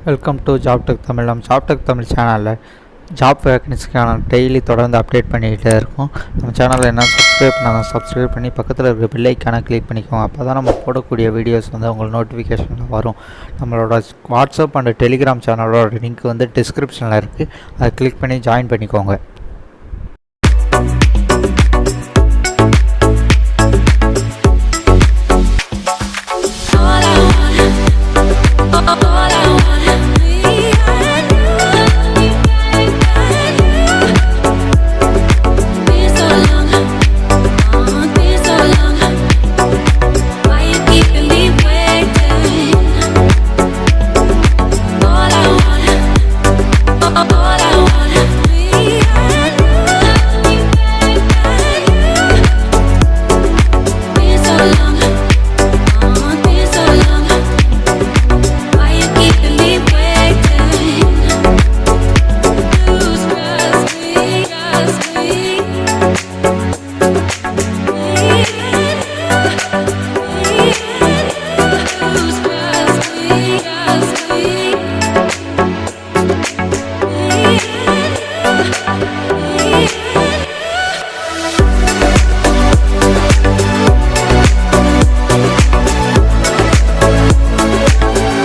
Welcome to ஜாப்டெக் Tamil. நம்ம ஜாப்டெக் தமிழ் சேனலில் job வேக்கன்சிக்கான daily தொடர்ந்து அப்டேட் பண்ணிக்கிட்டே இருக்கோம். நம்ம சேனலில் என்ன சப்ஸ்கிரைப் பண்ணி பக்கத்தில் இருக்கிற பெல் ஐக்கானை கிளிக் பண்ணிக்கோங்க. அப்போ தான் நம்ம போடக்கூடிய வீடியோஸ் உங்களுக்கு நோட்டிஃபிகேஷனில் வரும். நம்மளோட வாட்ஸ்அப் அண்ட் டெலிகிராம் சேனலோட லிங்க் டிஸ்கிரிப்ஷனில் இருக்குது. அதை கிளிக் பண்ணி ஜாயின் பண்ணிக்கோங்க.